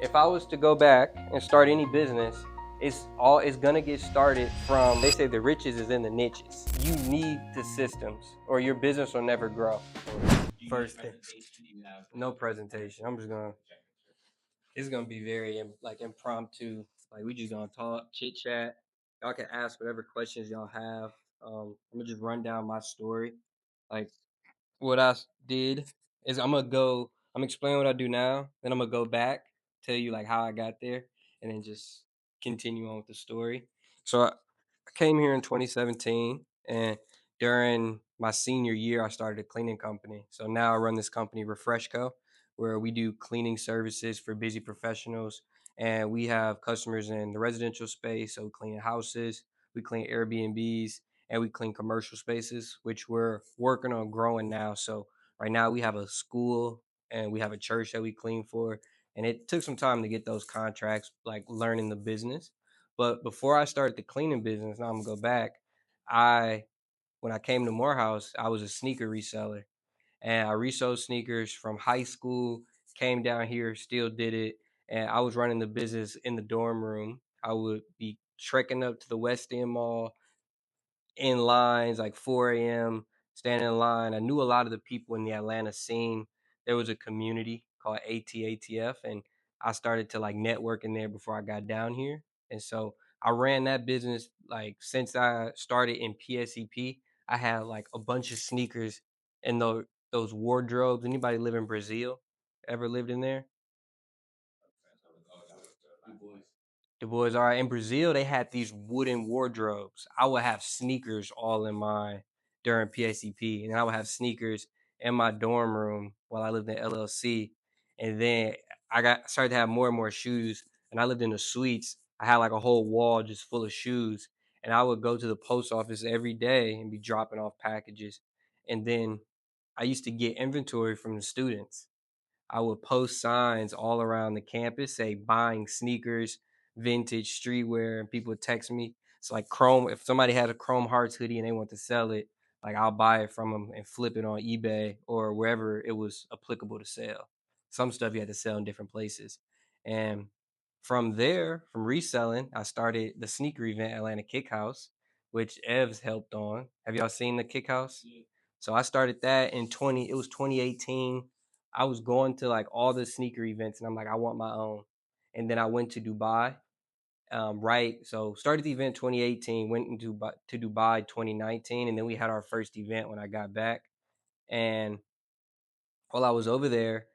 if I was to go back and start any business, it's gonna get started from, they say the riches is in the niches. You need the systems or your business will never grow. First thing, no presentation. I'm just gonna it's gonna be very like impromptu. Like we just gonna talk, chit chat. Y'all can ask whatever questions y'all have. I'm gonna just run down my story. Like what did is I'm gonna explain what I do now, then I'm gonna go back, tell you like how I got there, and then just continue on with the story. So I came here in 2017, and during my senior year, I started a cleaning company. So now I run this company, Refresh Co, where we do cleaning services for busy professionals, and we have customers in the residential space. So we clean houses, we clean Airbnbs, and we clean commercial spaces, which we're working on growing now. So right now we have a school and we have a church that we clean for, and it took some time to get those contracts, like learning the business. But before I started the cleaning business, now I'm gonna go back. I When I came to Morehouse, I was a sneaker reseller, and I resold sneakers from high school. Came down here, still did it, and I was running the business in the dorm room. I would be trekking up to the West End Mall in lines like 4 a.m. standing in line. I knew a lot of the people in the Atlanta scene. There was a community called ATATF, and I started to like network in there before I got down here. And so I ran that business like since I started in PSEP. I had like a bunch of sneakers in those wardrobes. Anybody live in Brazil? Ever lived in there? The boys are in Brazil. They had these wooden wardrobes. I would have sneakers all in my during PACP, and I would have sneakers in my dorm room while I lived in LLC. And then I got started to have more and more shoes, and I lived in the suites. I had like a whole wall just full of shoes, and I would go to the post office every day and be dropping off packages. And then I used to get inventory from the students. I would post signs all around the campus, say buying sneakers, vintage streetwear, and people would text me. It's like Chrome. If somebody had a Chrome Hearts hoodie and they want to sell it, like I'll buy it from them and flip it on eBay or wherever it was applicable to sell. Some stuff you had to sell in different places. And from there, from reselling, I started the sneaker event, Atlanta Kick House, which Ev's helped on. Have y'all seen the Kick House? Yeah. So I started that in 2018. I was going to like all the sneaker events, and I'm like, I want my own. And then I went to Dubai. Right. So started the event 2018, went into to Dubai 2019, and then we had our first event when I got back. And while I was over there,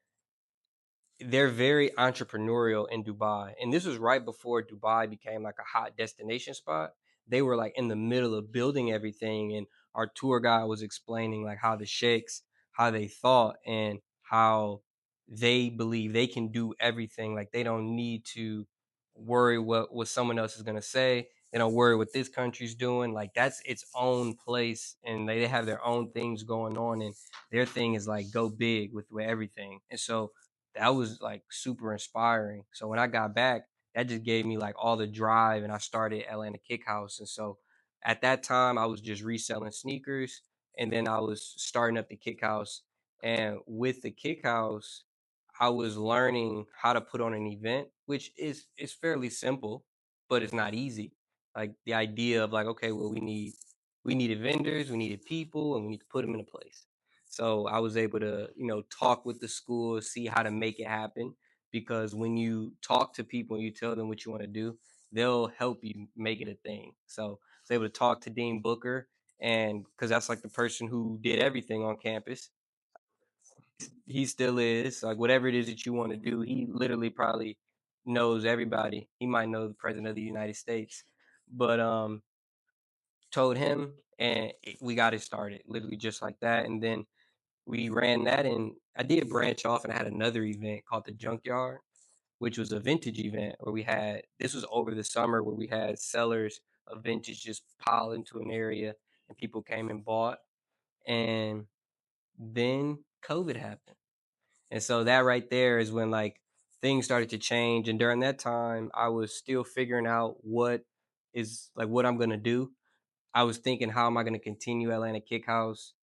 they're very entrepreneurial in Dubai. And this was right before Dubai became like a hot destination spot. They were like in the middle of building everything. And our tour guide was explaining like how the sheikhs, how they thought and how they believe they can do everything. Like they don't need to worry what someone else is gonna say. They don't worry what this country's doing. Like that's its own place and they have their own things going on and their thing is like go big with everything. And so that was like super inspiring. So when I got back, that just gave me like all the drive and I started Atlanta Kick House. And so at that time I was just reselling sneakers and then I was starting up the Kick House. And with the Kick House, I was learning how to put on an event, which is fairly simple, but it's not easy. Like the idea of like, okay, well we needed vendors, we needed people, and we need to put them in a place. So I was able to, talk with the school, see how to make it happen. Because when you talk to people and you tell them what you want to do, they'll help you make it a thing. So I was able to talk to Dean Booker, and because that's like the person who did everything on campus, he still is. Like whatever it is that you want to do, he literally probably knows everybody. He might know the president of the United States, but told him, and we got it started literally just like that, and then we ran that and I did branch off and I had another event called the Junkyard, which was a vintage event where we had this was over the summer where we had sellers of vintage just pile into an area and people came and bought. And then COVID happened. And so that right there is when like things started to change. And during that time, I was still figuring out what I'm gonna do. I was thinking, how am I gonna continue Atlanta Kick House?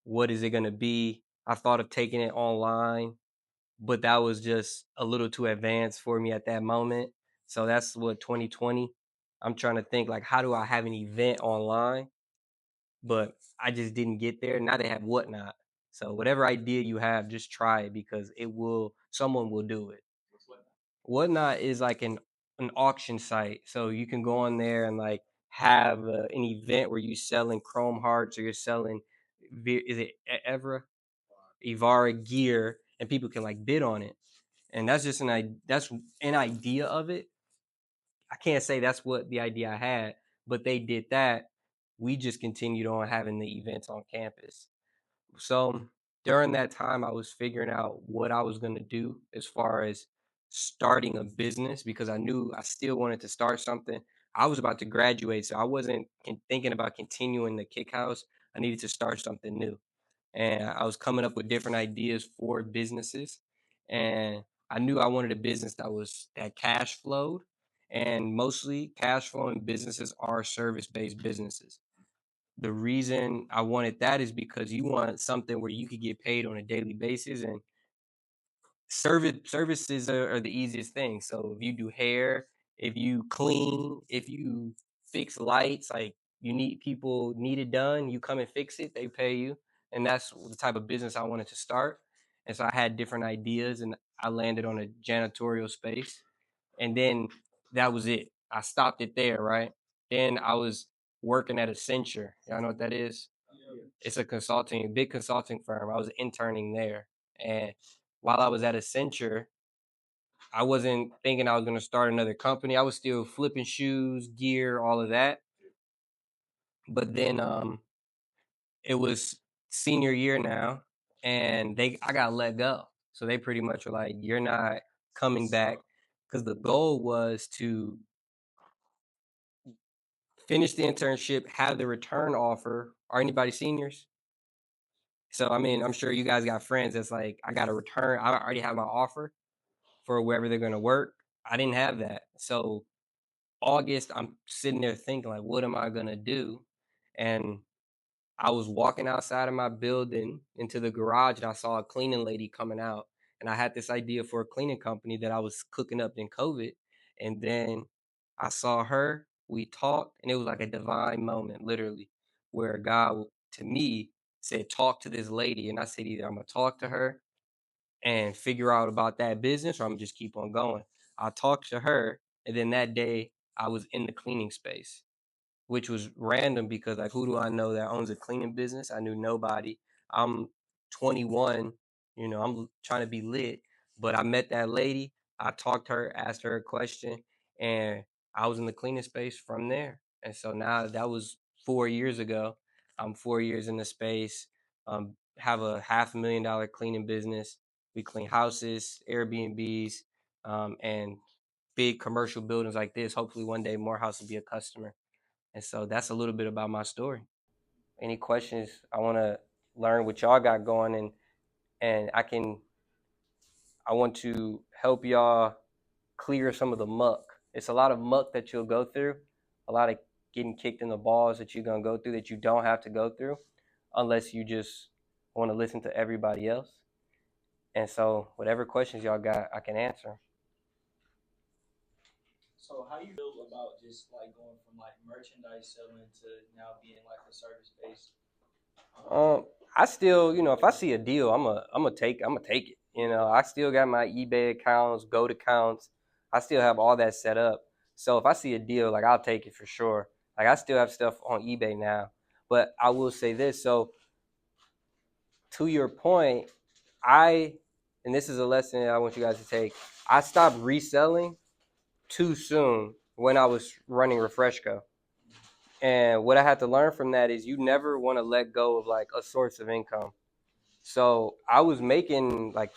What is it gonna be? I thought of taking it online, but that was just a little too advanced for me at that moment. So that's what 2020. I'm trying to think like how do I have an event online, but I just didn't get there. Now they have Whatnot. So whatever idea you have, just try it because it will someone will do it. Whatnot is like an auction site, so you can go on there and like have an event where you're selling Chrome Hearts or you're selling is it Evra Ivara gear, and people can like bid on it. And that's just that's an idea of it. I can't say that's what the idea I had, but they did that. We just continued on having the events on campus. So during that time, I was figuring out what I was going to do as far as starting a business because I knew I still wanted to start something. I was about to graduate, so I wasn't thinking about continuing the kick house. I needed to start something new. And I was coming up with different ideas for businesses. And I knew I wanted a business that cash flowed. And mostly cash flowing businesses are service based businesses. The reason I wanted that is because you want something where you could get paid on a daily basis, and services are the easiest thing. So if you do hair, if you clean, if you fix lights, like you need people need it done, you come and fix it, they pay you. And that's the type of business I wanted to start. And so I had different ideas and I landed on a janitorial space. And then that was it. I stopped it there, right? Then I was working at Accenture. Y'all know what that is? It's a big consulting firm. I was interning there. And while I was at Accenture, I wasn't thinking I was going to start another company. I was still flipping shoes, gear, all of that. But then it was senior year now, and I got let go. So they pretty much were like, "You're not coming back," because the goal was to finish the internship, have the return offer. Are anybody seniors? So I mean, I'm sure you guys got friends that's like, I got a return. I already have my offer for wherever they're gonna work. I didn't have that. So August, I'm sitting there thinking like, what am I gonna do? And I was walking outside of my building into the garage and I saw a cleaning lady coming out. And I had this idea for a cleaning company that I was cooking up in COVID. And then I saw her, we talked, and it was like a divine moment, literally, where God to me said, talk to this lady. And I said, either I'm gonna talk to her and figure out about that business or I'm gonna just keep on going. I talked to her, and then that day I was in the cleaning space, which was random because like who do I know that owns a cleaning business? I knew nobody. I'm 21, I'm trying to be lit, but I met that lady. I talked to her, asked her a question, and I was in the cleaning space from there. And so now that was 4 years ago. I'm 4 years in the space. Have a $500,000 cleaning business. We clean houses, Airbnbs, and big commercial buildings like this. Hopefully, one day Morehouse will be a customer. And so that's a little bit about my story. Any questions? I want to learn what y'all got going, and I want to help y'all clear some of the muck. It's a lot of muck that you'll go through, a lot of getting kicked in the balls that you're gonna go through that you don't have to go through, unless you just want to listen to everybody else. And so whatever questions y'all got, I can answer. So how you feel about just like going from like merchandise selling to now being like a service based? Um, I still, if I see a deal, I'm gonna take it. I still got my eBay accounts, Goat accounts. I still have all that set up. So if I see a deal, like I'll take it for sure. Like I still have stuff on eBay now. But I will say this. So to your point, I and this is a lesson that I want you guys to take. I stopped reselling too soon when I was running Refresco. And what I had to learn from that is you never want to let go of like a source of income. So I was making like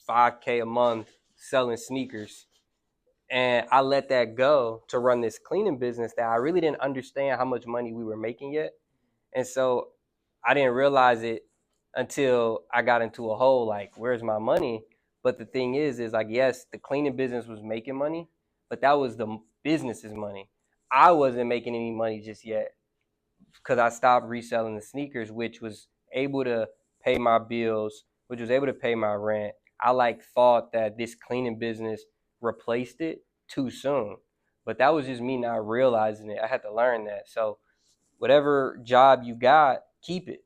5K a month selling sneakers. And I let that go to run this cleaning business that I really didn't understand how much money we were making yet. And so I didn't realize it until I got into a hole like, where's my money? But the thing is like, yes, the cleaning business was making money, but that was the business's money. I wasn't making any money just yet because I stopped reselling the sneakers, which was able to pay my bills, which was able to pay my rent, I like thought that this cleaning business replaced it too soon. But that was just me not realizing it. I had to learn that. So whatever job you got, keep it.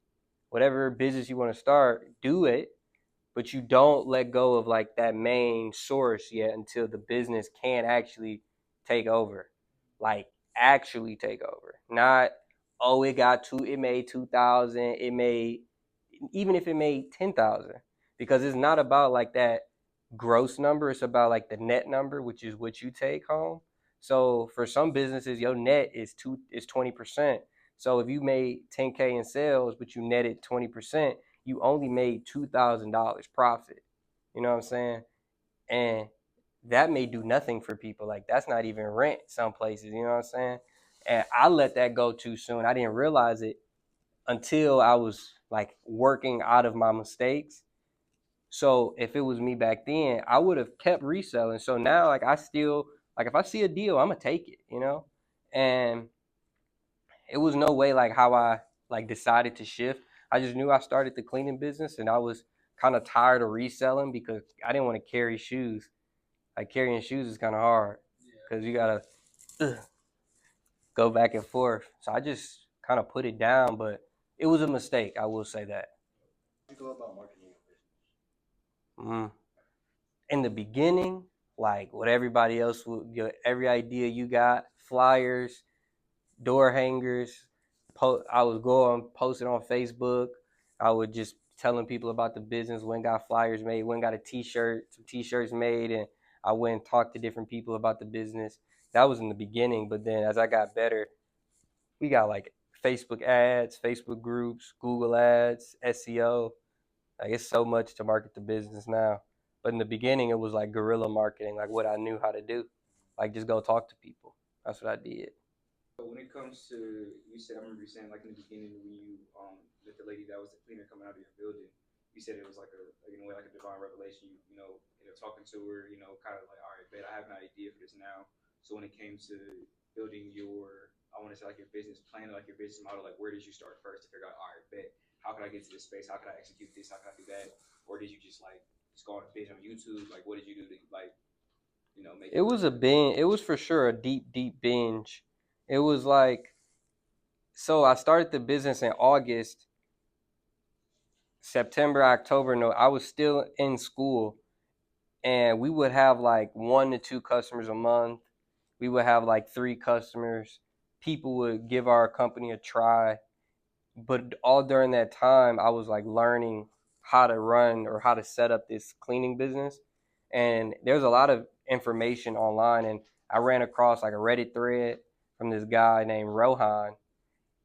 Whatever business you want to start, do it, but you don't let go of like that main source yet until the business can actually take over. Like actually take over. Not it made 2,000, it made even if it made 10,000, because it's not about like that gross number, it's about like the net number, which is what you take home. So for some businesses your net is 20%. So if you made 10K in sales but you netted 20%, you only made $2,000 profit. You know what I'm saying? And that may do nothing for people. Like that's not even rent some places. You know what I'm saying? And I let that go too soon. I didn't realize it until I was like working out of my mistakes. So if it was me back then, I would have kept reselling. So now, like I still like if I see a deal, I'm gonna take it. And it was no way like how I like decided to shift. I just knew I started the cleaning business, and I was kind of tired of reselling because I didn't want to carry shoes. Like carrying shoes is kind of hard because you gotta go back and forth. So I just kind of put it down, but it was a mistake. I will say that. You go about marketing your Mm. In the beginning, like what everybody else would, every idea you got, flyers, door hangers. I was going posting on Facebook. I would just telling people about the business. When got flyers made, when got some t-shirts made, and I went and talked to different people about the business. That was in the beginning, but then as I got better, we got like Facebook ads, Facebook groups, Google ads, SEO. Like it's so much to market the business now. But in the beginning, it was like guerrilla marketing, like what I knew how to do, like just go talk to people. That's what I did. But when it comes to, you said, I remember you saying like in the beginning when you met the lady that was the cleaner coming out of your building, you said it was like in a way like a divine revelation. You know, talking to her, kind of like, all right, bet I have an idea for this now. So when it came to building your, I want to say like your business plan, like your business model, like where did you start first to figure out, all right, bet how can I get to this space? How can I execute this? How can I do that? Or did you just go on a page on YouTube? Like what did you do to like make It it was work? a binge. It was for sure a deep, deep binge. It was like, so I started the business in August, September, October. No, I was still in school, and we would have like 1 to 2 customers a month. We would have like 3 customers. People would give our company a try, but all during that time, I was like learning how to run or how to set up this cleaning business. And there's a lot of information online, and I ran across like a Reddit thread from this guy named Rohan.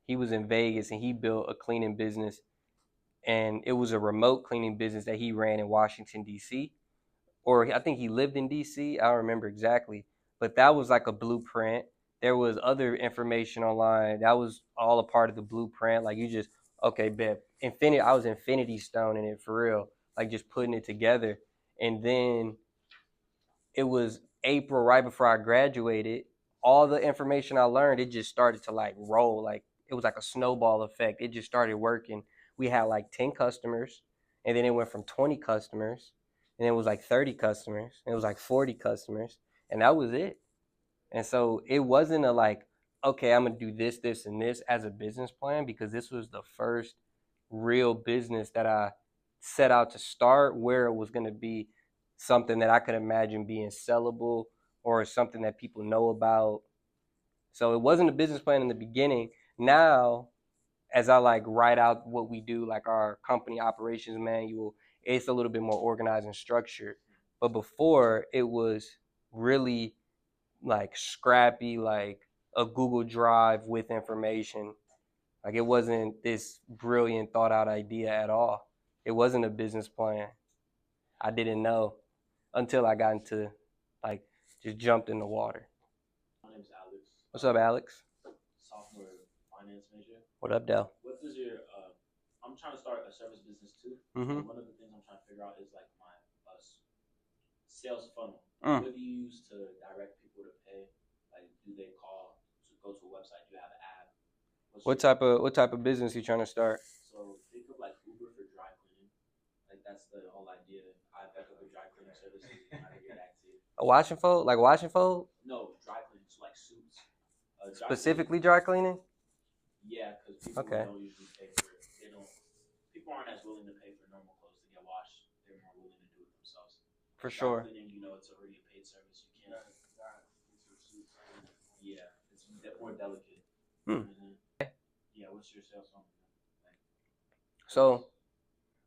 He was in Vegas and he built a cleaning business, and it was a remote cleaning business that he ran in Washington D.C., or I think he lived in DC. I don't remember exactly, but that was like a blueprint. There was other information online that was all a part of the blueprint. Like you just okay, bet infinity. I was infinity stone in it for real, like just putting it together. And then it was April right before I graduated. All the information I learned, it just started to like roll. Like it was like a snowball effect. It just started working. We had like 10 customers, and then it went from 20 customers, and it was like 30 customers, and it was like 40 customers, and that was it. And so it wasn't a like, okay, I'm gonna do this, this, and this as a business plan, because this was the first real business that I set out to start where it was gonna be something that I could imagine being sellable or something that people know about. So it wasn't a business plan in the beginning. Now, as I like write out what we do, like our company operations manual, it's a little bit more organized and structured. But before, it was really like scrappy, like a Google Drive with information. Like it wasn't this brilliant thought out idea at all. It wasn't a business plan. I didn't know until I got into like just jumped in the water. My name's Alex. What's up, Alex? Sophomore finance major. What up, Dell? What does your I'm trying to start a service business too. Mm-hmm. One of the things I'm trying to figure out is like my sales funnel. Mm. What do you use to direct people to pay? Like, do they call to go to a website? Do you have an app? What type of business you trying to start? So think of like Uber for dry cleaning. Like that's the whole idea. I back up a Wash and fold, like wash and fold. No, dry cleaning, so like suits. Specifically dry cleaning. Yeah, because people Okay. don't usually pay for it. They don't. People aren't as willing to pay for normal clothes to get washed. They're more willing to do it themselves. For Dry sure. cleaning, it's already a paid service. You can't. Yeah, it's more delicate. Hmm. Yeah, what's your sales funnel? Like, So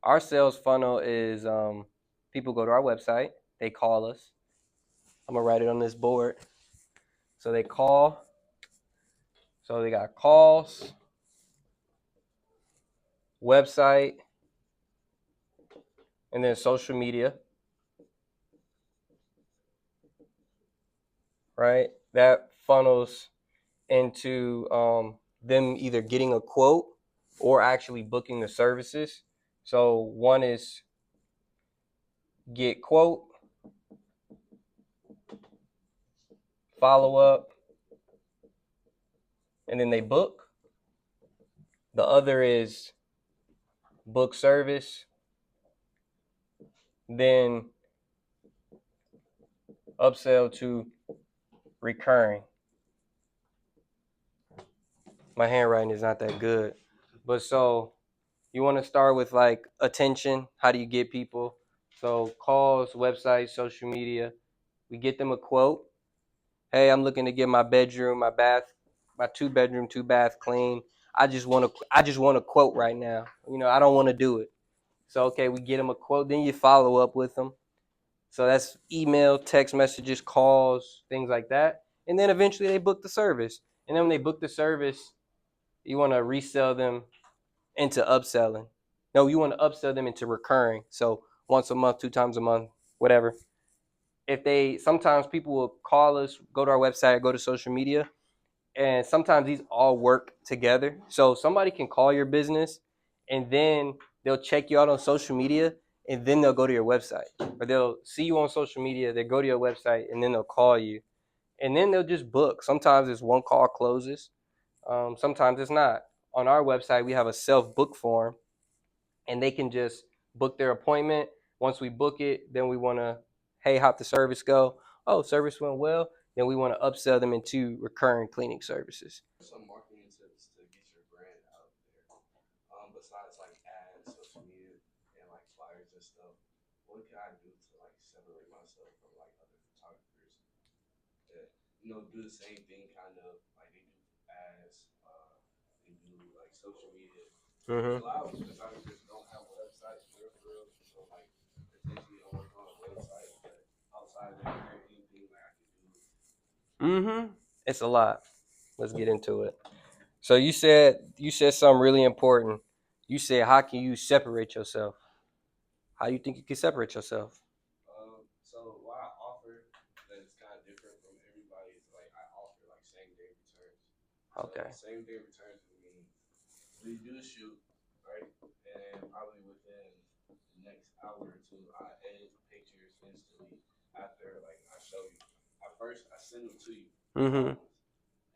our sales funnel is people go to our website, they call us. I'm gonna write it on this board. So they call. So they got calls, website, and then social media. Right? That funnels into them either getting a quote or actually booking the services. So one is get quote, follow up, and then they book. The other is book service, then upsell to recurring. My handwriting is not that good. But so you want to start with like attention. How do you get people? So calls, websites, social media. We get them a quote. Hey, I'm looking to get my bedroom, my bath, my 2 bedroom, 2 bath clean. I just want a quote right now. I don't want to do it. So okay, we get them a quote. Then you follow up with them. So that's email, text messages, calls, things like that. And then eventually they book the service. And then when they book the service, you want to resell them into upselling. No, you want to upsell them into recurring. So once a month, 2 times a month, whatever. If they sometimes people will call us, go to our website, go to social media, and sometimes these all work together. So somebody can call your business and then they'll check you out on social media and then they'll go to your website. Or they'll see you on social media, they go to your website and then they'll call you. And then they'll just book. Sometimes it's one call closes. Sometimes it's not. On our website, we have a self book form and they can just book their appointment. Once we book it, then we want to, hey, how'd the service go? Oh, service went well. Then we want to upsell them into recurring cleaning services. some marketing tips to get your brand out there? Besides like ads, social media, and like flyers and stuff, what can I do to like separate myself from like other photographers that do the same thing kind of like they do ads, they do like social media. Mm-hmm. A lot of photographers don't have websites for real. So like potentially I'm working on a website, but outside of that, is there anything like I can do? Mm-hmm. It's a lot. Let's get into it. So you said something really important. You said, how can you separate yourself? How do you think you can separate yourself? So what I offer that is kind of different from everybody is like I offer like same day returns. So Okay. same day returns would mean we do a shoot, right? And probably within the next hour or two, I edit the pictures instantly after like I show you. At first, I send them to you, Mm-hmm. raw ones,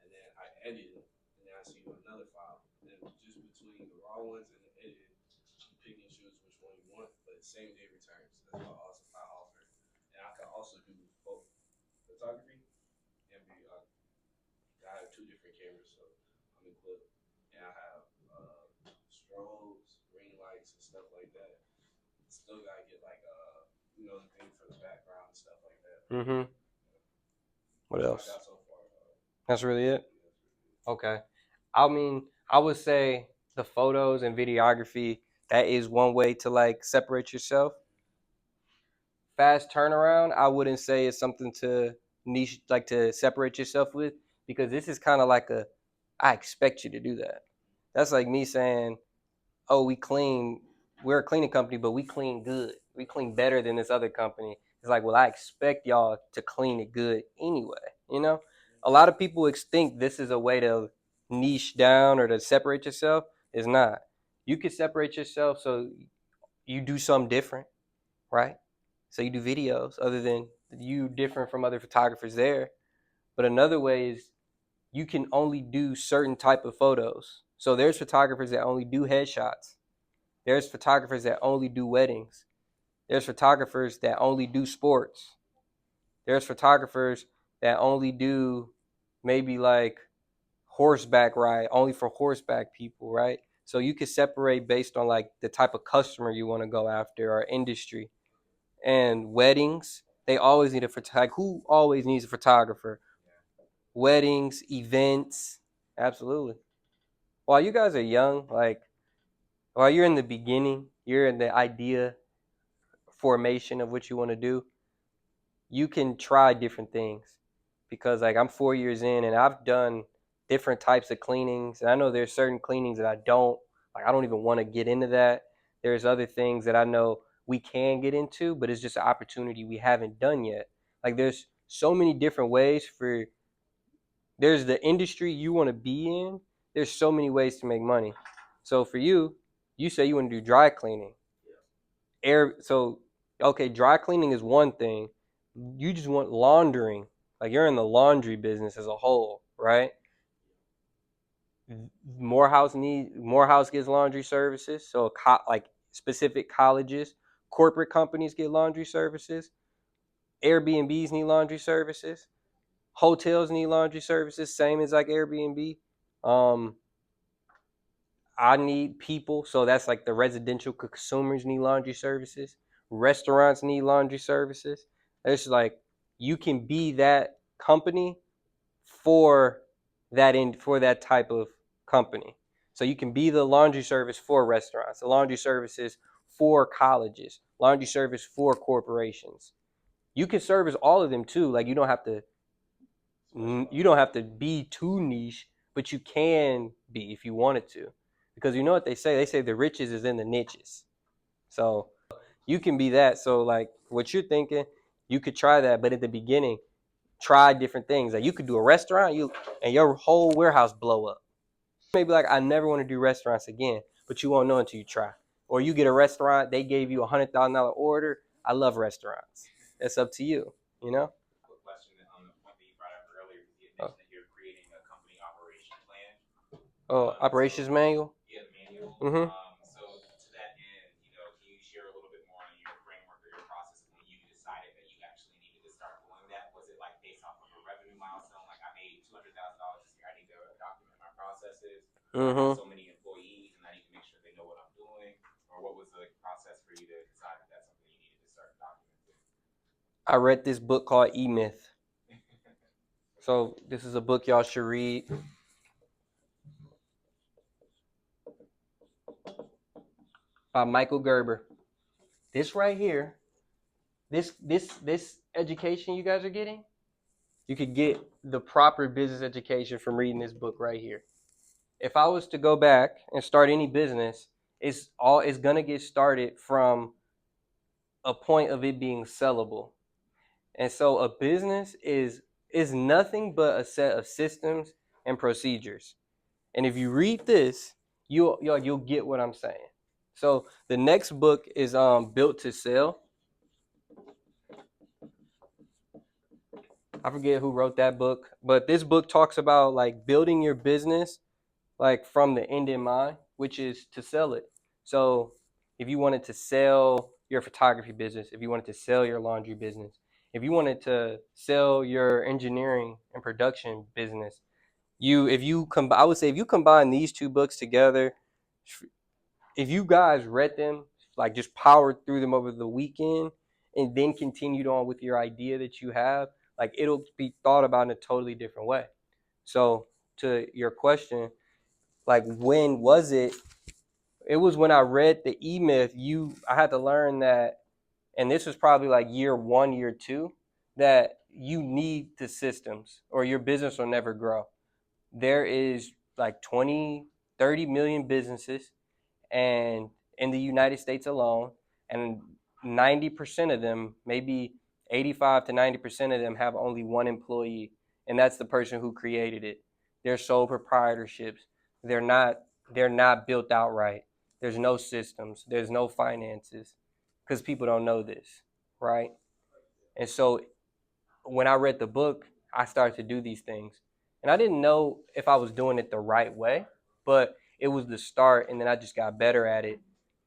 and then I edit them, and then I send you another file. And just between the raw ones and the edited, you pick and choose which one you want. But same day returns. That's what I offer, and I can also do both photography and videography. I have two different cameras, so I'm equipped, and I have strobes, ring lights, and stuff like that. Still gotta get like the thing for the background and stuff like that. Mm-hmm. What That's what I else? got so far. That's really it? Yeah, that's really good. Okay. I mean, I would say the photos and videography, that is one way to like separate yourself. Fast turnaround, I wouldn't say it's something to niche, like to separate yourself with, because this is kind of like I expect you to do that. That's like me saying, oh, we're a cleaning company, but we clean good. We clean better than this other company. It's like, well, I expect y'all to clean it good anyway. You know, a lot of people think this is a way to niche down or to separate yourself. It's not. You can separate yourself so you do something different, right? So you do videos other than you different from other photographers there. But another way is you can only do certain type of photos. So there's photographers that only do headshots. There's photographers that only do weddings. There's photographers that only do sports. There's photographers that only do maybe like horseback ride, only for horseback people, right? So you could separate based on like the type of customer you want to go after or industry. And weddings, they always need a photographer. Like, who always needs a photographer? Weddings, events, absolutely. While you guys are young, like while you're in the beginning, you're in the idea formation of what you want to do, you can try different things. Because like I'm 4 years in and I've done different types of cleanings. And I know there's certain cleanings that I don't even want to get into that. There's other things that I know we can get into, but it's just an opportunity we haven't done yet. Like there's so many different ways for there's the industry you want to be in. There's so many ways to make money. So for you, you say you want to do dry cleaning. So okay, dry cleaning is one thing. You just want laundering. Like you're in the laundry business as a whole, right? Morehouse gets laundry services. So like specific colleges, corporate companies get laundry services. Airbnbs need laundry services. Hotels need laundry services, same as like Airbnb. Um, I need people, so that's like the residential consumers need laundry services. Restaurants need laundry services. It's like you can be that company for for that type of company. So you can be the laundry service for restaurants, the laundry services for colleges, laundry service for corporations. You can service all of them too. Like you don't have to be too niche, but you can be if you wanted to. Because you know what they say? They say the riches is in the niches. So you can be that. So like what you're thinking, you could try that, but at the beginning, try different things. Like you could do a restaurant, and your whole warehouse blow up. Maybe like I never want to do restaurants again, but you won't know until you try. Or you get a restaurant, they gave you $100,000 order. I love restaurants. It's up to you. You know. Quick question on the point that you brought up earlier, because you had mentioned that you're creating a company operation plan. Oh, operations manual. Yeah, the manual. Mm-hmm. So to that end, can you share a little bit more on your framework or your process when you decided that you actually needed to start doing that? Was it like based off of a revenue milestone, like I made $200,000 this year, I need to document my processes. I have Mm-hmm. so many employees, and I need to make sure they know what I'm doing. Or what was the process for you to decide that that's something you needed to start documenting? I read this book called E Myth. So this is a book y'all should read by Michael Gerber. This right here, this education you guys are getting, you could get the proper business education from reading this book right here. If I was to go back and start any business, it's gonna get started from a point of it being sellable. And so a business is nothing but a set of systems and procedures. And if you read this, you'll get what I'm saying. So the next book is Built to Sell. I forget who wrote that book, but this book talks about like building your business like from the end in mind, which is to sell it. So if you wanted to sell your photography business, if you wanted to sell your laundry business, if you wanted to sell your engineering and production business, I would say if you combine these two books together, if you guys read them, like just powered through them over the weekend and then continued on with your idea that you have, like it'll be thought about in a totally different way. So to your question, like when was it? It was when I read the E Myth. I had to learn that, and this was probably like year one, year two, that you need the systems or your business will never grow. There is like 20, 30 million businesses and in the United States alone, and 90% of them, maybe 85 to 90% of them have only one employee, and that's the person who created it. They're sole proprietorships. They're not they're not built out right. There's no systems, there's no finances because people don't know this, right? And so when I read the book, I started to do these things. And I didn't know if I was doing it the right way, but it was the start. And then I just got better at it.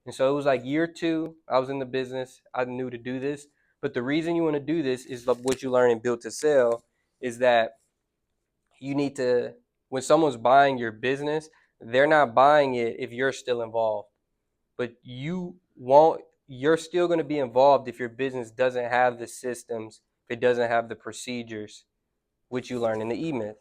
And so it was like year two, I was in the business. I knew to do this. But the reason you want to do this is what you learn in Built to Sell is that you need to, when someone's buying your business, they're not buying it if you're still involved. But you're still going to be involved if your business doesn't have the systems, if it doesn't have the procedures, which you learn in the E-Myth.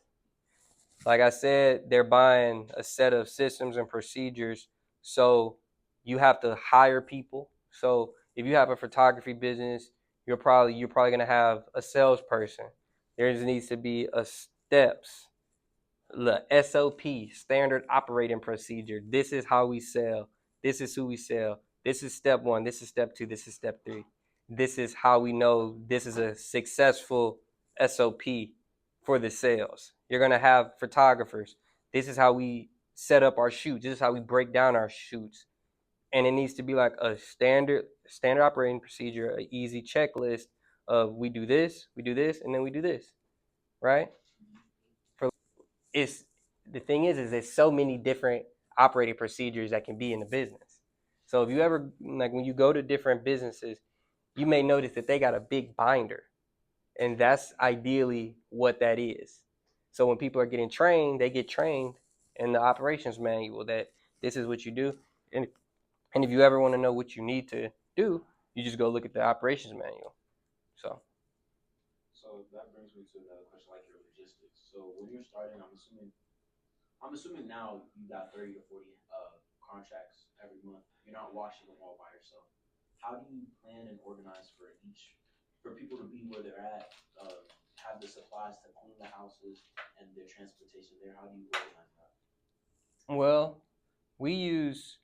Like I said, they're buying a set of systems and procedures. So you have to hire people. So if you have a photography business, you're probably gonna have a salesperson. There needs to be a steps, the SOP, standard operating procedure. This is how we sell. This is who we sell. This is step one. This is step two. This is step three. This is how we know this is a successful SOP for the sales. You're going to have photographers. This is how we set up our shoots. This is how we break down our shoots. And it needs to be like a standard operating procedure, an easy checklist of we do this, and then we do this, right? For it's the thing is there's so many different operating procedures that can be in the business. So if you ever like when you go to different businesses, you may notice that they got a big binder, and that's ideally what that is. So when people are getting trained, they get trained in the operations manual that this is what you do, and if you ever want to know what you need to do, you just go look at the operations manual. So So that brings me to another question, like your logistics. So when you're starting, I'm assuming now you got 30 to 40 contracts every month. You're not washing them all by yourself. How do you plan and organize for people to be where they're at, have the supplies to clean the houses and their transportation there? How do you organize that? well, we use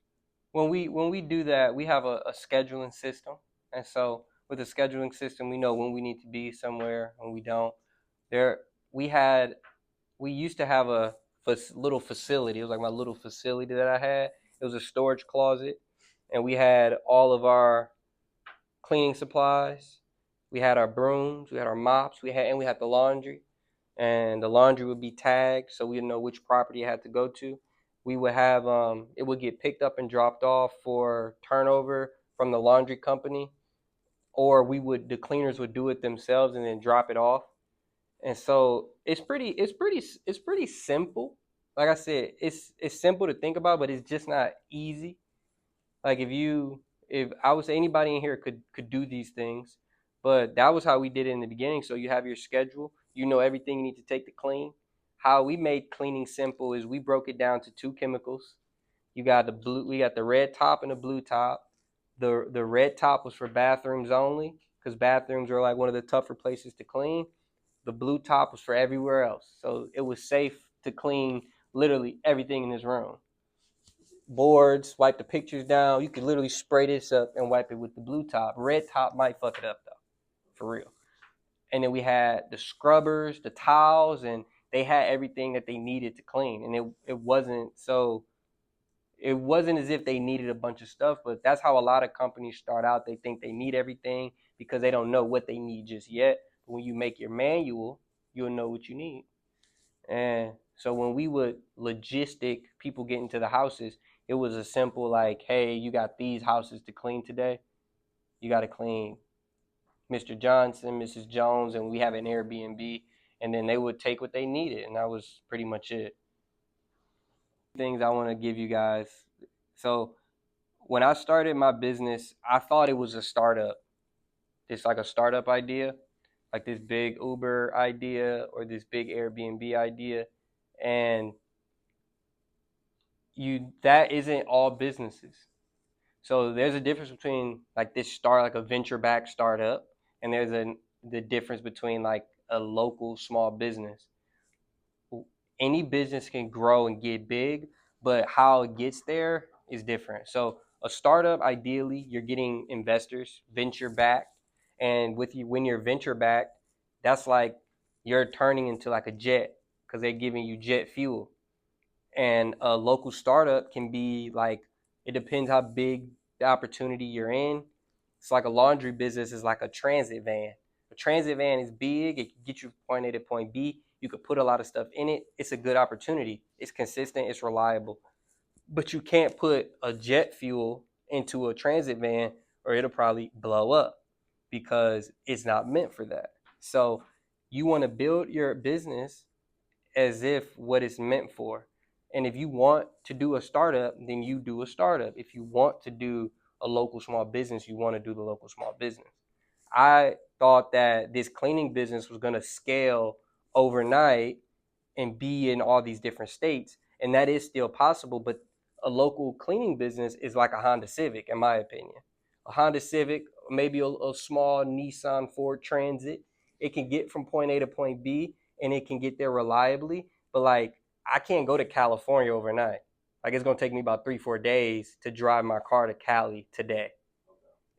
when we do that, we have a scheduling system, and so with the scheduling system, we know when we need to be somewhere, when we don't. There, we had we used to have a little facility. It was like my little facility that I had. It was a storage closet, and we had all of our cleaning supplies. We had our brooms, we had our mops, we had the laundry, and the laundry would be tagged so we know which property it had to go to. We would have it would get picked up and dropped off for turnover from the laundry company, or the cleaners would do it themselves and then drop it off. And so it's pretty simple. Like I said, it's simple to think about, but it's just not easy. Like if I would say anybody in here could do these things, but that was how we did it in the beginning. So you have your schedule, you know everything you need to take to clean. How we made cleaning simple is we broke it down to two chemicals. We got the red top and the blue top. The red top was for bathrooms only because bathrooms are like one of the tougher places to clean. The blue top was for everywhere else. So it was safe to clean literally everything in this room. Boards, wipe the pictures down. You could literally spray this up and wipe it with the blue top. Red top might fuck it up though, for real. And then we had the scrubbers, the towels, and they had everything that they needed to clean. And it wasn't as if they needed a bunch of stuff, but that's how a lot of companies start out. They think they need everything because they don't know what they need just yet. But when you make your manual, you'll know what you need. And so when we would logistic people get into the houses, it was a simple like, hey, you got these houses to clean today. You got to clean Mr. Johnson, Mrs. Jones, and we have an Airbnb. And then they would take what they needed, and that was pretty much it. Things I want to give you guys. So when I started my business, I thought it was a startup. It's like a startup idea, like this big Uber idea or this big Airbnb idea. And that isn't all businesses. So there's a difference between like like a venture backed startup, and the difference between like a local small business. Any business can grow and get big, but how it gets there is different. So a startup, ideally, you're getting investors, venture backed, and when you're venture backed, that's like you're turning into like a jet because they're giving you jet fuel. And a local startup can be like, it depends how big the opportunity you're in. It's like a laundry business is like a transit van. A transit van is big, it can get you from point A to point B. You could put a lot of stuff in it. It's a good opportunity. It's consistent, it's reliable. But you can't put a jet fuel into a transit van or it'll probably blow up. because it's not meant for that. So you want to build your business as if what it's meant for. And if you want to do a startup, then you do a startup. If you want to do a local small business, you want to do the local small business. I thought that this cleaning business was going to scale overnight and be in all these different states. And that is still possible, but a local cleaning business is like a Honda Civic, in my opinion. A Honda Civic, maybe a small Nissan Ford Transit, it can get from point A to point B and it can get there reliably. But like, I can't go to California overnight. Like, it's gonna take me about 3-4 days to drive my car to Cali today.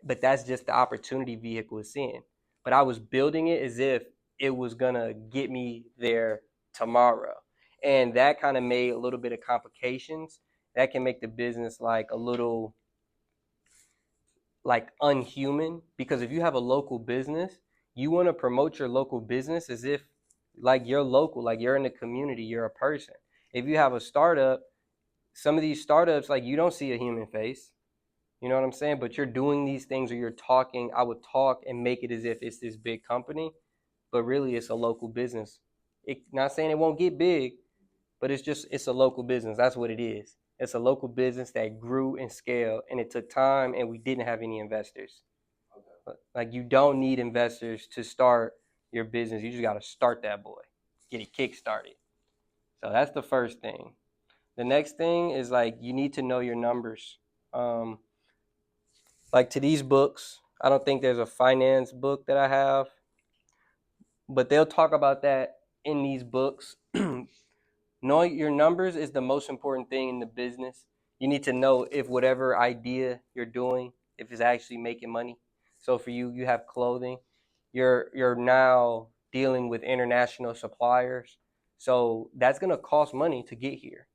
But that's just the opportunity vehicle it's in. But I was building it as if it was gonna get me there tomorrow. And that kind of made a little bit of complications. That can make the business like a little like unhuman, because if you have a local business, you want to promote your local business as if like you're local, like you're in the community, you're a person. If you have a startup, some of these startups, like, you don't see a human face. You know what I'm saying? But you're doing these things, or you're talking. I would talk and make it as if it's this big company, but really it's a local business. Not saying it won't get big, but it's a local business. That's what it is. It's a local business that grew and scaled, and it took time, and we didn't have any investors. Like, you don't need investors to start your business. You just got to start that boy, get it kick started. So that's the first thing. The next thing is, like, you need to know your numbers. Like, to these books, I don't think there's a finance book that I have, but they'll talk about that in these books. Knowing your numbers is the most important thing in the business. You need to know if whatever idea you're doing, if it's actually making money. So for you, you have clothing. You're now dealing with international suppliers. So that's gonna cost money to get here.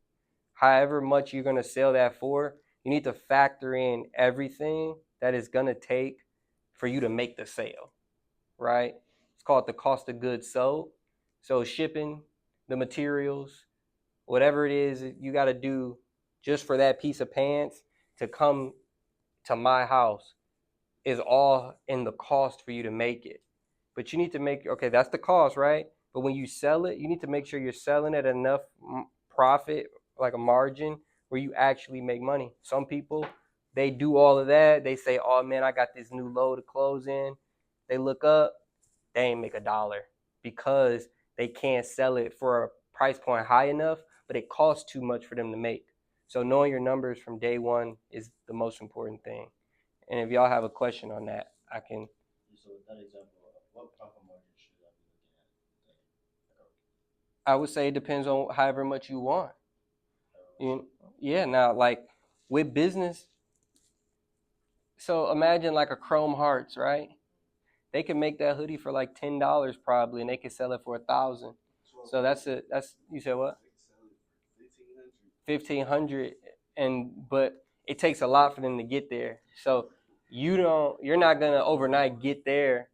However much you're gonna sell that for, you need to factor in everything that it's gonna take for you to make the sale, right? It's called the cost of goods sold. So shipping, the materials, whatever it is you got to do just for that piece of pants to come to my house is all in the cost for you to make it. But you need to make, okay, that's the cost, right? But when you sell it, you need to make sure you're selling at enough profit, like a margin, where you actually make money. Some people, they do all of that. They say, oh man, I got this new load of clothes in. They look up, they ain't make $1 because they can't sell it for a price point high enough, but it costs too much for them to make. So knowing your numbers from day one is the most important thing. And if y'all have a question on that, I can. So with that example, what profit margin should I be looking I would say it depends on however much you want. Yeah. Now, like, with business, so imagine like a Chrome Hearts, right? They can make that hoodie for like $10 probably, and they can sell it for 1,000. So that's you said what? 1,500, and but it takes a lot for them to get there. So you're not gonna overnight get there,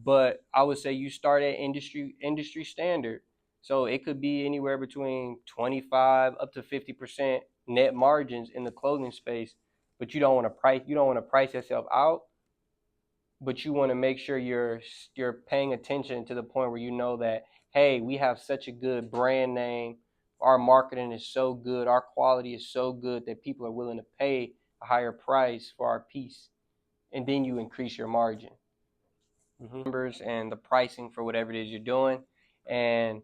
but I would say you start at industry standard. So it could be anywhere between 25 up to 50% net margins in the clothing space, but you don't want to price yourself out, but you want to make sure you're paying attention to the point where you know that, hey, we have such a good brand name, our marketing is so good, our quality is so good that people are willing to pay a higher price for our piece, and then you increase your margin. Numbers and the pricing for whatever it is you're doing. And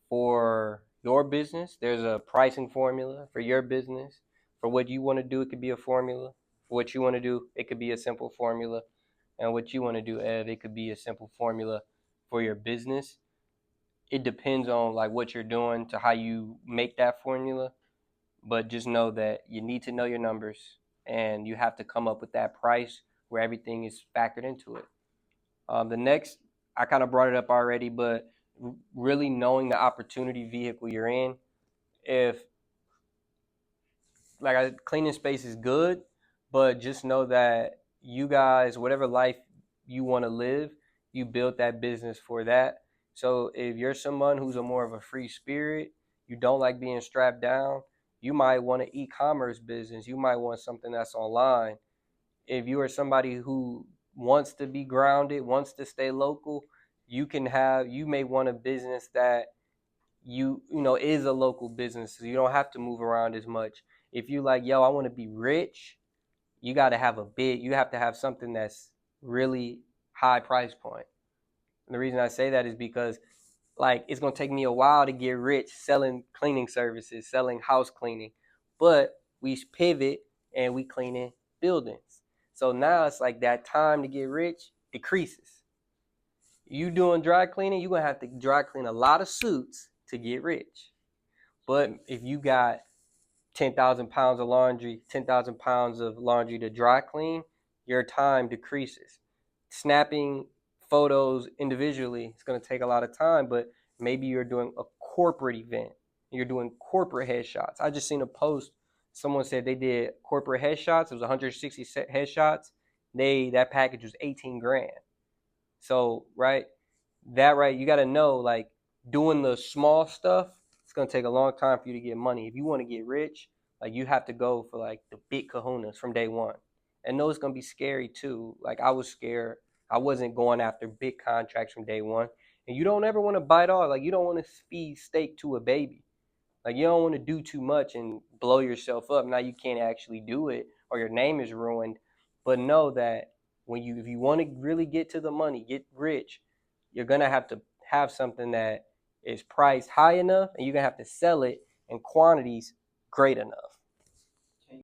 for your business, there's a pricing formula for your business. For what you want to do, it could be a formula. For what you want to do, it could be a simple formula. And what you want to do, Ev, it could be a simple formula for your business. It depends on like what you're doing to how you make that formula. But just know that you need to know your numbers, and you have to come up with that price where everything is factored into it. The next, I kind of brought it up already, but really knowing the opportunity vehicle you're in. If like a cleaning space is good, but just know that you guys, whatever life you want to live, you built that business for that. So if you're someone who's a more of a free spirit, you don't like being strapped down, you might want an e-commerce business. You might want something that's online. If you are somebody who wants to be grounded, wants to stay local, you may want a business that is a local business, so you don't have to move around as much. If you like, yo, I want to be rich, you have to have something that's really high price point. And the reason I say that is because like it's gonna take me a while to get rich selling cleaning services, selling house cleaning, but we pivot and we cleaning buildings. So now it's like that time to get rich decreases. You doing dry cleaning, you're gonna have to dry clean a lot of suits to get rich. But if you got 10,000 pounds of laundry, 10,000 pounds of laundry to dry clean, your time decreases. Snapping photos individually is going to take a lot of time, but maybe you're doing a corporate event. You're doing corporate headshots. I just seen a post. Someone said they did corporate headshots. It was 160 headshots. That package was 18 grand. So right, you got to know like doing the small stuff. It's gonna take a long time for you to get money. If you want to get rich, like you have to go for like the big kahunas from day one. And no, it's gonna be scary too. Like I was scared. I wasn't going after big contracts from day one. And you don't ever want to bite off. Like you don't want to feed steak to a baby. Like you don't want to do too much and blow yourself up. Now you can't actually do it or your name is ruined. But know that if you want to really get to the money, get rich, you're gonna have to have something that is priced high enough and you're gonna have to sell it in quantities great enough.